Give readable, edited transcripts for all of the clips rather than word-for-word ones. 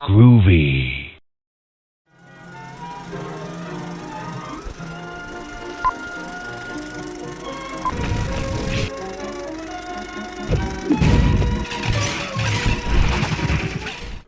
Groovy.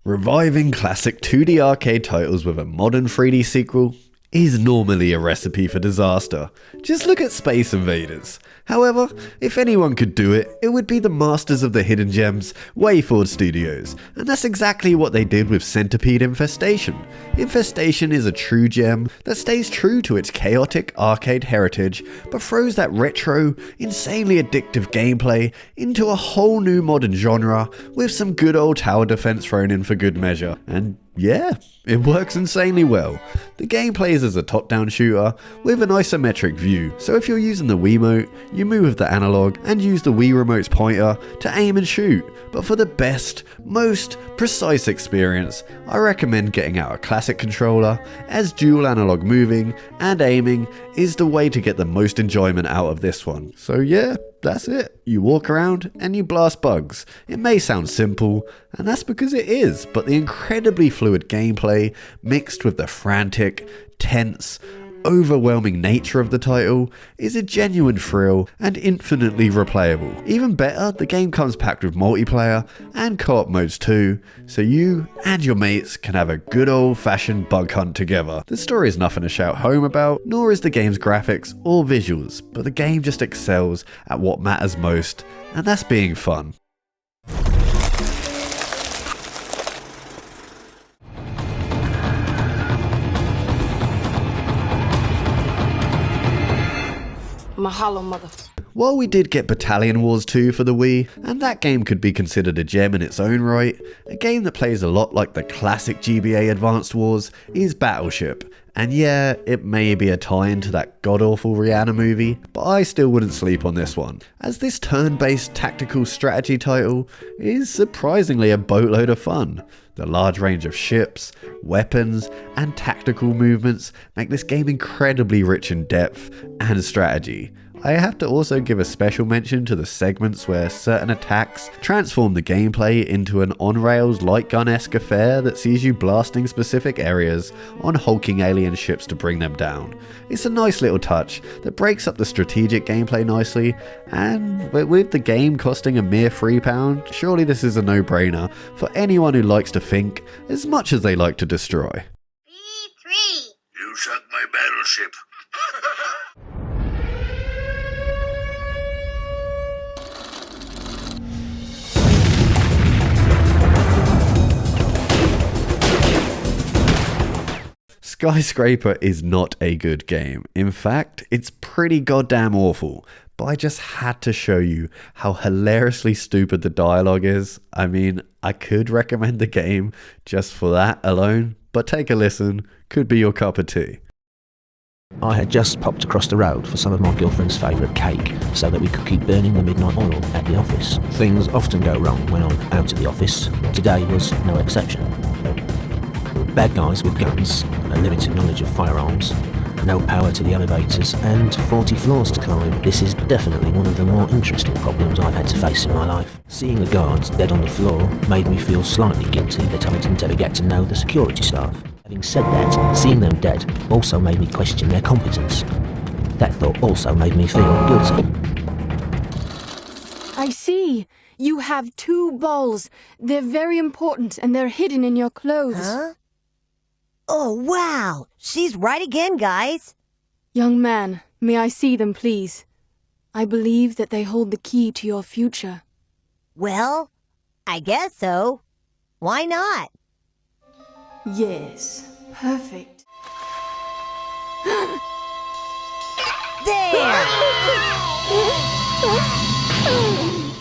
Reviving classic 2D arcade titles with a modern 3D sequel is normally a recipe for disaster. Just look at Space Invaders. However, if anyone could do it, it would be the masters of the hidden gems, WayForward Studios, and that's exactly what they did with Centipede Infestation. Infestation is a true gem that stays true to its chaotic arcade heritage, but throws that retro, insanely addictive gameplay into a whole new modern genre with some good old tower defense thrown in for good measure. And yeah, it works insanely well. The game plays as a top-down shooter with an isometric view, so if you're using the Wiimote, you move with the analog and use the Wii Remote's pointer to aim and shoot. But for the best, most precise experience, I recommend getting out a classic controller, as dual analog moving and aiming is the way to get the most enjoyment out of this one. So yeah, that's it. You walk around and you blast bugs. It may sound simple, and that's because it is, but the incredibly fluid gameplay mixed with the frantic, tense, overwhelming nature of the title is a genuine thrill and infinitely replayable. Even better, the game comes packed with multiplayer and co-op modes too, so you and your mates can have a good old-fashioned bug hunt together. The story is nothing to shout home about, nor is the game's graphics or visuals, but the game just excels at what matters most, and that's being fun. Mahalo, mother. While we did get Battalion Wars 2 for the Wii, and that game could be considered a gem in its own right, a game that plays a lot like the classic GBA Advanced Wars is Battleship. And yeah, it may be a tie-in to that god-awful Rihanna movie, but I still wouldn't sleep on this one, as this turn-based tactical strategy title is surprisingly a boatload of fun. The large range of ships, weapons, and tactical movements make this game incredibly rich in depth and strategy. I have to also give a special mention to the segments where certain attacks transform the gameplay into an on-rails light gun-esque affair that sees you blasting specific areas on hulking alien ships to bring them down. It's a nice little touch that breaks up the strategic gameplay nicely, and with the game costing a mere £3, surely this is a no-brainer for anyone who likes to think as much as they like to destroy. B3! You sunk my battleship. Skyscraper is not a good game. In fact, it's pretty goddamn awful. But I just had to show you how hilariously stupid the dialogue is. I mean, I could recommend the game just for that alone, but take a listen, could be your cup of tea. I had just popped across the road for some of my girlfriend's favourite cake so that we could keep burning the midnight oil at the office. Things often go wrong when I'm out at the office. Today was no exception. Bad guys with guns, a limited knowledge of firearms, no power to the elevators, and 40 floors to climb. This is definitely one of the more interesting problems I've had to face in my life. Seeing the guards dead on the floor made me feel slightly guilty that I didn't ever get to know the security staff. Having said that, seeing them dead also made me question their competence. That thought also made me feel guilty. I see. You have 2 balls. They're very important and they're hidden in your clothes. Huh? Oh, wow! She's right again, guys! Young man, may I see them, please? I believe that they hold the key to your future. Well, I guess so. Why not? Yes, perfect. There!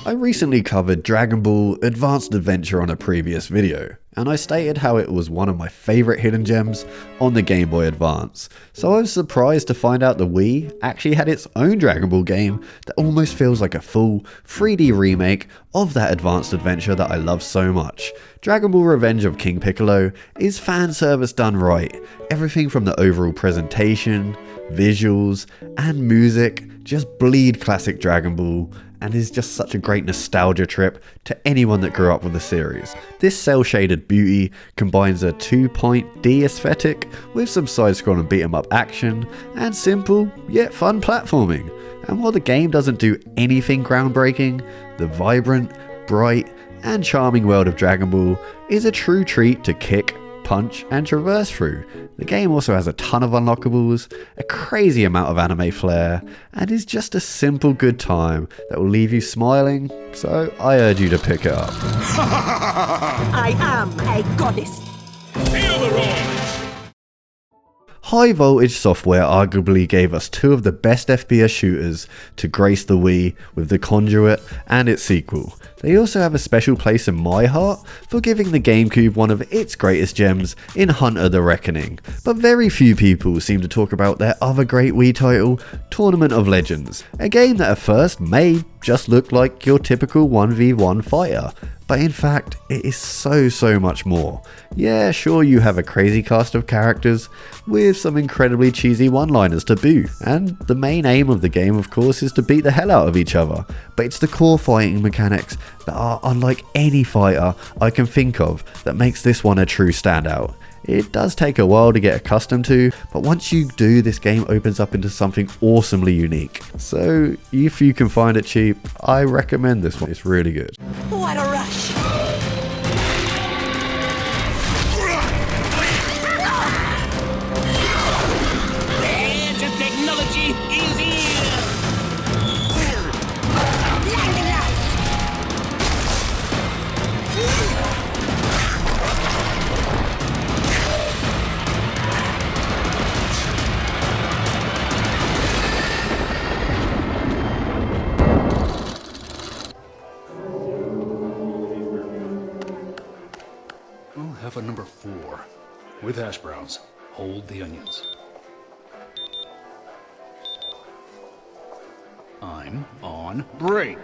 I recently covered Dragon Ball Advanced Adventure on a previous video, and I stated how it was one of my favourite hidden gems on the Game Boy Advance. So I was surprised to find out the Wii actually had its own Dragon Ball game that almost feels like a full 3D remake of that Advanced Adventure that I love so much. Dragon Ball Revenge of King Piccolo is fan service done right. Everything from the overall presentation, visuals, and music just bleed classic Dragon Ball, and is just such a great nostalgia trip to anyone that grew up with the series. This cel-shaded beauty combines a 2.D aesthetic with some side-scrolling beat-em-up action and simple yet fun platforming. And while the game doesn't do anything groundbreaking, the vibrant, bright, and charming world of Dragon Ball is a true treat to kick, punch, and traverse through. The game also has a ton of unlockables, a crazy amount of anime flair, and is just a simple good time that will leave you smiling, so I urge you to pick it up. I am a goddess. Feel the roar! High Voltage Software arguably gave us two of the best FPS shooters to grace the Wii with The Conduit and its sequel. They also have a special place in my heart for giving the GameCube one of its greatest gems in Hunter the Reckoning, but very few people seem to talk about their other great Wii title, Tournament of Legends, a game that at first may just look like your typical 1v1 fighter. But in fact, it is so much more. Yeah, sure, you have a crazy cast of characters with some incredibly cheesy one-liners to boot, and the main aim of the game of course is to beat the hell out of each other, but it's the core fighting mechanics that are unlike any fighter I can think of that makes this one a true standout. It does take a while to get accustomed to, but once you do, this game opens up into something awesomely unique. So if you can find it cheap, I recommend this one, it's really good. What a rush. Edge of technology is here! We'll have a number 4 with hash browns. Hold the onions. I'm on break.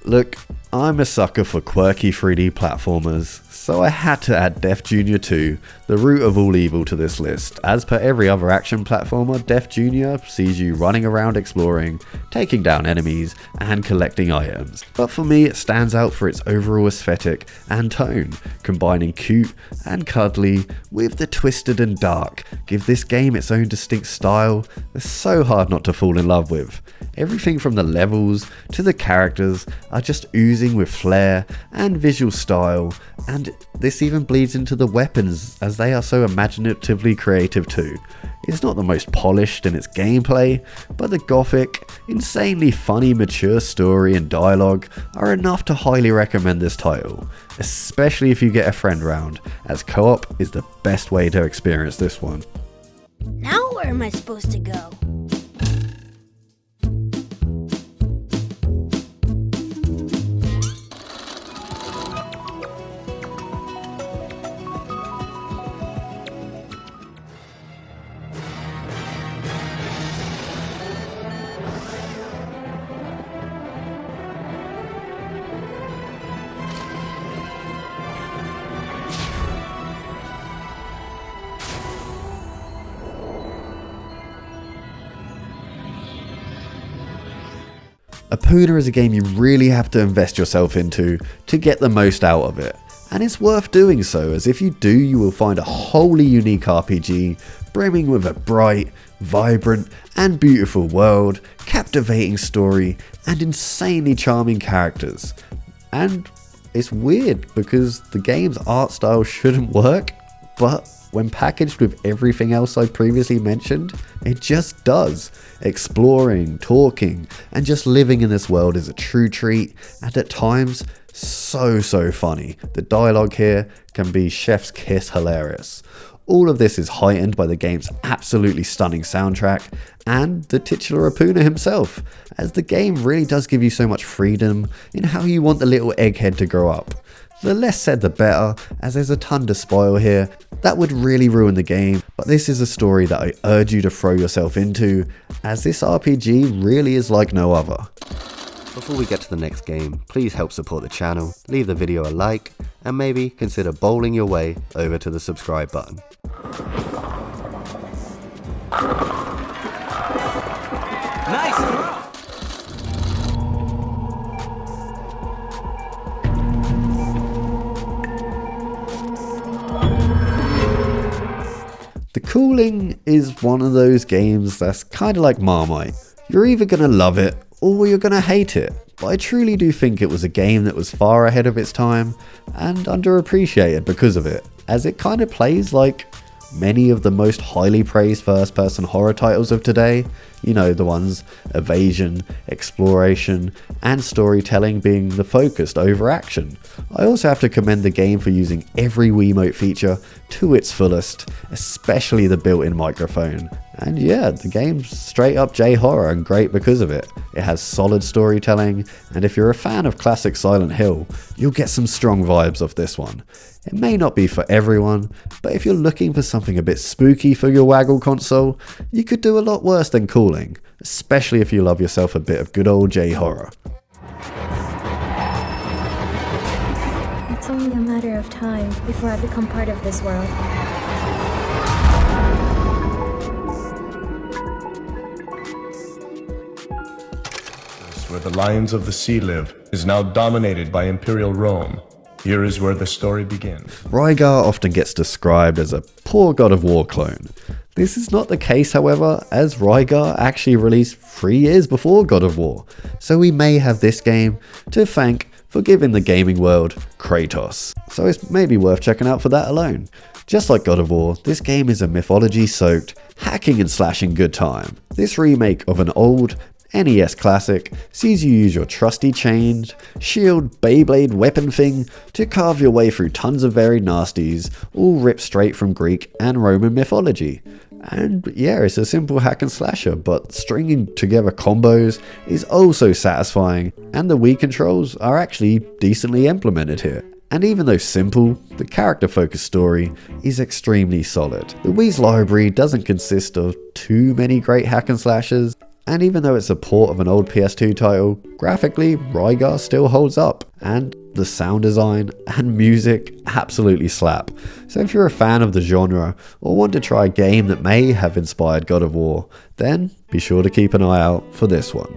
Look, I'm a sucker for quirky 3D platformers, so I had to add Def Jr. 2, the root of all evil, to this list. As per every other action platformer, Def Jr. sees you running around exploring, taking down enemies, and collecting items. But for me, it stands out for its overall aesthetic and tone, combining cute and cuddly with the twisted and dark, give this game its own distinct style that's so hard not to fall in love with. Everything from the levels to the characters are just oozing with flair and visual style, and this even bleeds into the weapons as they are so imaginatively creative too. It's not the most polished in its gameplay, but the gothic, insanely funny, mature story and dialogue are enough to highly recommend this title, especially if you get a friend round, as co-op is the best way to experience this one. Now where am I supposed to go? Opoona is a game you really have to invest yourself into to get the most out of it, and it's worth doing so, as if you do, you will find a wholly unique RPG brimming with a bright, vibrant and beautiful world, captivating story and insanely charming characters. And it's weird because the game's art style shouldn't work, but when packaged with everything else I previously mentioned, it just does. Exploring, talking, and just living in this world is a true treat, and at times, so funny. The dialogue here can be chef's kiss hilarious. All of this is heightened by the game's absolutely stunning soundtrack and the titular Opoona himself, as the game really does give you so much freedom in how you want the little egghead to grow up. The less said the better, as there's a ton to spoil here that would really ruin the game, but this is a story that I urge you to throw yourself into, as this RPG really is like no other. Before we get to the next game, please help support the channel, leave the video a like, and maybe consider bowling your way over to the subscribe button. Nice throw! The cooling is one of those games that's kind of like Marmite. You're either going to love it or you're going to hate it. But I truly do think it was a game that was far ahead of its time and underappreciated because of it, as it kind of plays like many of the most highly praised first-person horror titles of today. You know, the ones evasion, exploration, and storytelling being the focused over action. I also have to commend the game for using every Wiimote feature to its fullest, especially the built-in microphone. And yeah, the game's straight up J-horror and great because of it. It has solid storytelling, and if you're a fan of classic Silent Hill, you'll get some strong vibes off this one. It may not be for everyone, but if you're looking for something a bit spooky for your Waggle console, you could do a lot worse than cooling, especially if you love yourself a bit of good old J-horror. It's only a matter of time before I become part of this world. Where the lions of the sea live is now dominated by Imperial Rome. Here is where the story begins. Rygar often gets described as a poor God of War clone. This is not the case, however, as Rygar actually released 3 years before God of War, so we may have this game to thank for giving the gaming world Kratos. So it's maybe worth checking out for that alone. Just like God of War, this game is a mythology-soaked, hacking and slashing good time. This remake of an old NES classic sees you use your trusty chained, shield, Beyblade weapon thing to carve your way through tons of varied nasties, all ripped straight from Greek and Roman mythology. And yeah, it's a simple hack and slasher, but stringing together combos is also satisfying, and the Wii controls are actually decently implemented here. And even though simple, the character-focused story is extremely solid. The Wii's library doesn't consist of too many great hack and slashers, and even though it's a port of an old PS2 title, graphically, Rygar still holds up, and the sound design and music absolutely slap. So if you're a fan of the genre, or want to try a game that may have inspired God of War, then be sure to keep an eye out for this one.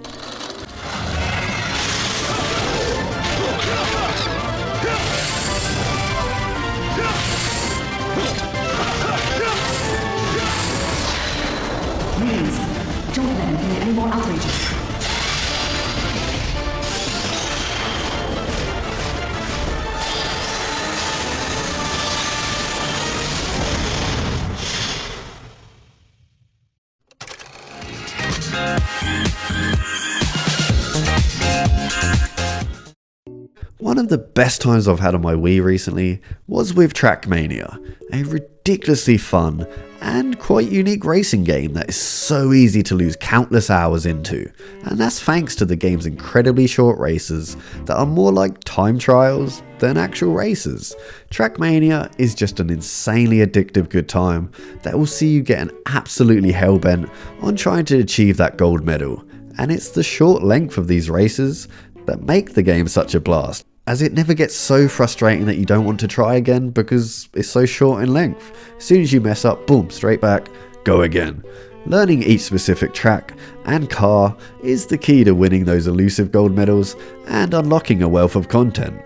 One of the best times I've had on my Wii recently was with TrackMania, a ridiculously fun and quite unique racing game that is so easy to lose countless hours into, and that's thanks to the game's incredibly short races that are more like time trials than actual races. TrackMania is just an insanely addictive good time that will see you getting absolutely hellbent on trying to achieve that gold medal, and it's the short length of these races that make the game such a blast, as it never gets so frustrating that you don't want to try again because it's so short in length. As soon as you mess up, boom, straight back, go again. Learning each specific track and car is the key to winning those elusive gold medals and unlocking a wealth of content.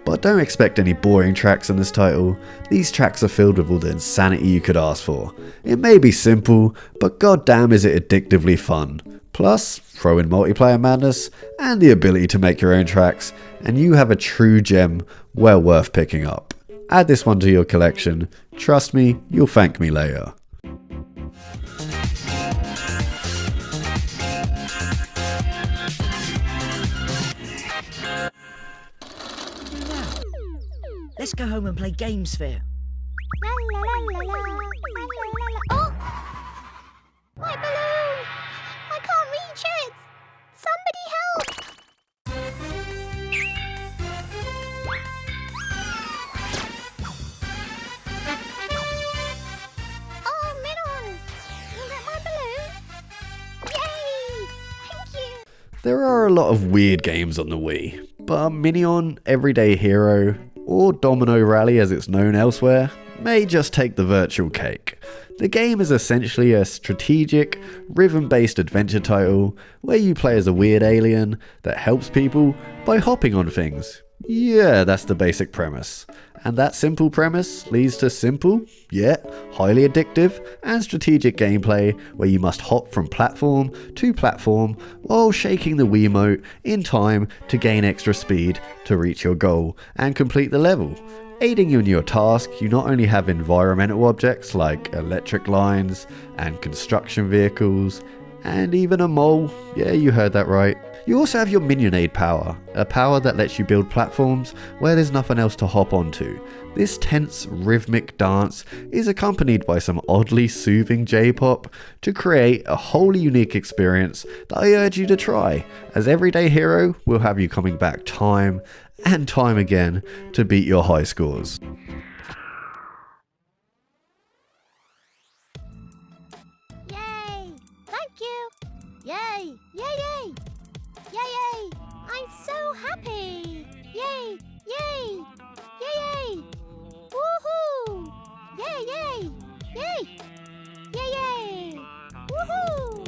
But don't expect any boring tracks in this title. These tracks are filled with all the insanity you could ask for. It may be simple, but goddamn is it addictively fun. Plus, throw in multiplayer madness and the ability to make your own tracks, and you have a true gem well worth picking up. Add this one to your collection. Trust me, you'll thank me later. Let's go home and play games fair. Oh! My balloon! I can't reach it! Somebody help! Oh, Minon! You get my balloon? Yay! Thank you! There are a lot of weird games on the Wii, but Minon, Everyday Hero, or Domino Rally as it's known elsewhere, may just take the virtual cake. The game is essentially a strategic, rhythm-based adventure title where you play as a weird alien that helps people by hopping on things. Yeah, that's the basic premise. And that simple premise leads to simple, yet highly addictive and strategic gameplay where you must hop from platform to platform while shaking the Wiimote in time to gain extra speed to reach your goal and complete the level. Aiding you in your task, you not only have environmental objects like electric lines and construction vehicles, and even a mole, yeah, you heard that right. You also have your Minionade power, a power that lets you build platforms where there's nothing else to hop onto. This tense, rhythmic dance is accompanied by some oddly soothing J-pop to create a wholly unique experience that I urge you to try, as Everyday Hero will have you coming back time and time again to beat your high scores. Yay! Thank you! Yay! Yay, yay! Yay, yay! I'm so happy! Yay! Yay! Yay, yay! Woohoo! Yay, yay! Yay! Yay, yay! Woohoo!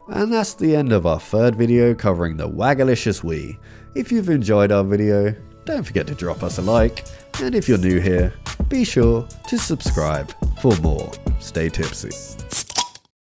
And that's the end of our third video covering the Wagalicious Wii. If you've enjoyed our video, don't forget to drop us a like, and if you're new here, be sure to subscribe for more. Stay tipsy.